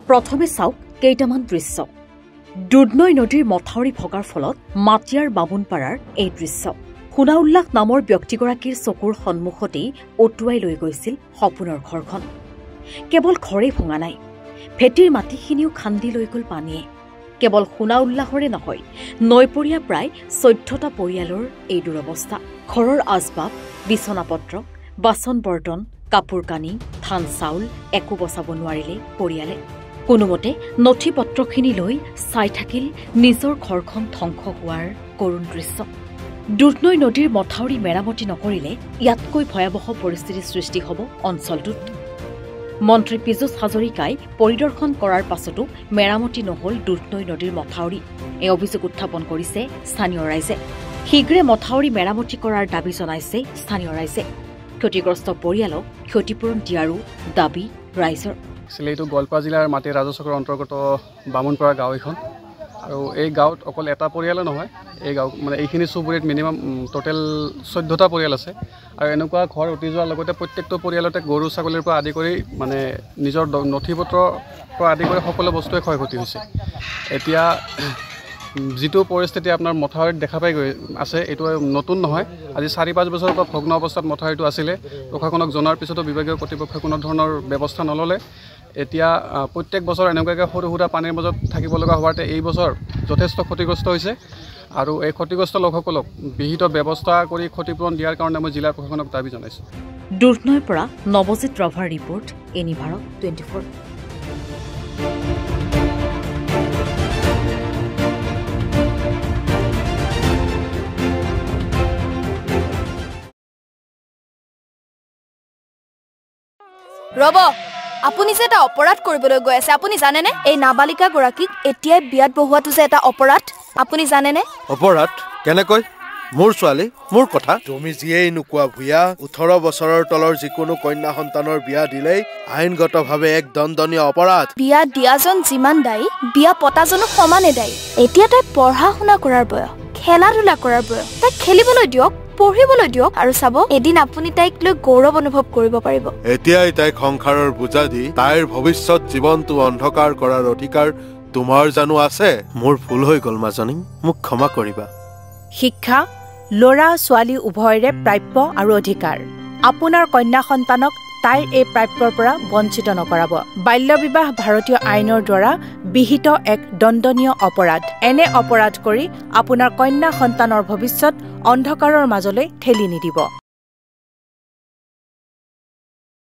প্ৰথমে চাওক কেইটামান দৃশ্য। দুধনৈ নদীৰ মথাউৰি ভগাৰ ফলত মাটিয়াৰ বামুণপাৰাৰ এই দৃশ্য। সোণাউল্লাহ নামৰ ব্যক্তিগৰাকীৰ চকুৰ সন্মুখতেই অটুৱাই লৈ গৈছিল সপোনৰ ঘৰখন। কেৱল ঘৰেই ভঙা নাই, ভেটিৰ মাটিখিনিও খান্দি লৈ গ'ল পানীয়ে। কেৱল সোণাউল্লাহৰে নহয়, নৈপৰীয়া প্ৰায় 14টা পৰিয়ালৰ এই দুৰৱস্থা। ঘৰৰ আচবাব, বিচনাপত্ৰ, বাচন বৰ্তন, কাপোৰ কানি, ধান চাউল একো বচাব নোৱাৰিলে পৰিয়ালে। কোনোমতে নথি পত্ৰখিনি লৈ চাই থাকিল নিজৰ ঘৰখন ধ্বংস হোৱাৰ কৰুণ দৃশ্য। দুধনৈ নদীৰ মথাউৰি মেৰামতি নকৰিলে ইয়াতকৈ ভয়াৱহ পৰিস্থিতিৰ সৃষ্টি হ'ব অঞ্চলটোত। মন্ত্ৰী পীযুষ হাজৰিকাই পৰিদৰ্শন কৰাৰ পাছতো মেৰামতি নহল দুধনৈ নদীৰ মথাউৰি। এই অভিযোগ উত্থাপন কৰিছে স্থানীয় ৰাইজে। শীঘ্ৰে মথাউৰি মেৰামতি কৰাৰ দাবী জনাইছে স্থানীয় ৰাইজে। ক্ষতিগ্ৰস্ত পৰিয়ালক ক্ষতিপূৰণ দিয়াৰো দাবী ৰাইজৰ। এইটো গোৱালপাৰা জিলাৰ মাটি ৰাজচক্ৰৰ অন্তৰ্গত বামুণপাৰা গাঁও এখন, আৰু এই গাঁৱত অকল এটা পৰিয়ালে নহয়, এই গাঁও মানে এইখিনি চুবুৰীত মিনিমাম টোটেল 14টা পৰিয়াল আছে। আৰু এনেকুৱা ঘৰ উটি যোৱাৰ লগতে প্ৰত্যেকটো পৰিয়ালতে গৰু ছাগলীৰ পৰা আদি কৰি মানে নিজৰ নথি পত্ৰৰ পৰা আদি কৰি সকলো বস্তুৱে ক্ষয়ক্ষতি হৈছে। এতিয়া যিটো পৰিস্থিতি আপোনাৰ মথাউৰিত দেখা পাই গৈ আছে, এইটো নতুন নহয়। আজি 4-5 বছৰৰ পৰা ভগ্ন অৱস্থাত মথাউৰিটো আছিলে। প্ৰশাসনক জনাৰ পিছতো বিভাগীয় কৰ্তৃপক্ষই কোনো ধৰণৰ ব্যৱস্থা নল'লে। এতিয়া প্ৰত্যেক বছৰ এনেকুৱাকৈ সৰু সুৰা পানীৰ মাজত থাকিব লগা হোৱাতে এই বছৰ যথেষ্ট ক্ষতিগ্ৰস্ত হৈছে। আৰু এই ক্ষতিগ্ৰস্ত লোকসকলক বিহিত ব্যৱস্থা কৰি ক্ষতিপূৰণ দিয়াৰ কাৰণে মই জিলা প্ৰশাসনক দাবী জনাইছোঁ। দুধনৈৰ পৰা নৱজিৎ ৰভাৰ ৰিপৰ্ট, এনি ভাৰত 24। ৰব, আপুনি যে এটা অপৰাধ কৰিবলৈ গৈ আছে, আপুনি জানেনে? এই নাবালিকা গৰাকীক এতিয়াই বিয়াত বহোৱাটো যে এটা অপৰাধ, আপুনি জানেনে? অপৰাধ কেনেকৈ? মোৰ ছোৱালী, মোৰ কথা। তুমি যিয়েই নোকোৱা ভূঞা, 18 বছৰৰ তলৰ যিকোনো কন্যা সন্তানৰ বিয়া দিলেই আইনগতভাৱে এক দণ্ডনীয় অপৰাধ। বিয়া দিয়াজন যিমান দায়ী, বিয়া পতাজনো সমানে দায়ী। এতিয়া তাই পঢ়া শুনা কৰাৰ বয়স, খেলা ধূলা কৰাৰ বয়স। তাইক খেলিবলৈ দিয়ক, পঢ়িবলৈ দিয়ক, আৰু চাব এদিন আপুনি তাইক লৈ গৌৰৱ অনুভৱ কৰিব পাৰিব। এতিয়াই তাইক সংসাৰৰ বোজা দি তাইৰ ভৱিষ্যত জীৱনটো অন্ধকাৰ কৰাৰ অধিকাৰ তোমাৰ জানো আছে? মোৰ ভুল হৈ গ'ল মাজনী, মোক ক্ষমা কৰিবা। শিক্ষা ল'ৰা ছোৱালী উভয়ৰে প্ৰাপ্য আৰু অধিকাৰ। আপোনাৰ কন্যা সন্তানক তাইৰ এই প্ৰাপ্যৰ পৰা বঞ্চিত নকৰাব। বাল্য বিবাহ ভাৰতীয় আইনৰ দ্বাৰা বিহিত এক দণ্ডনীয় অপৰাধ। এনে অপৰাধ কৰি আপোনাৰ কন্যা সন্তানৰ ভৱিষ্যত অন্ধকাৰৰ মাজলৈ ঠেলি নিদিব।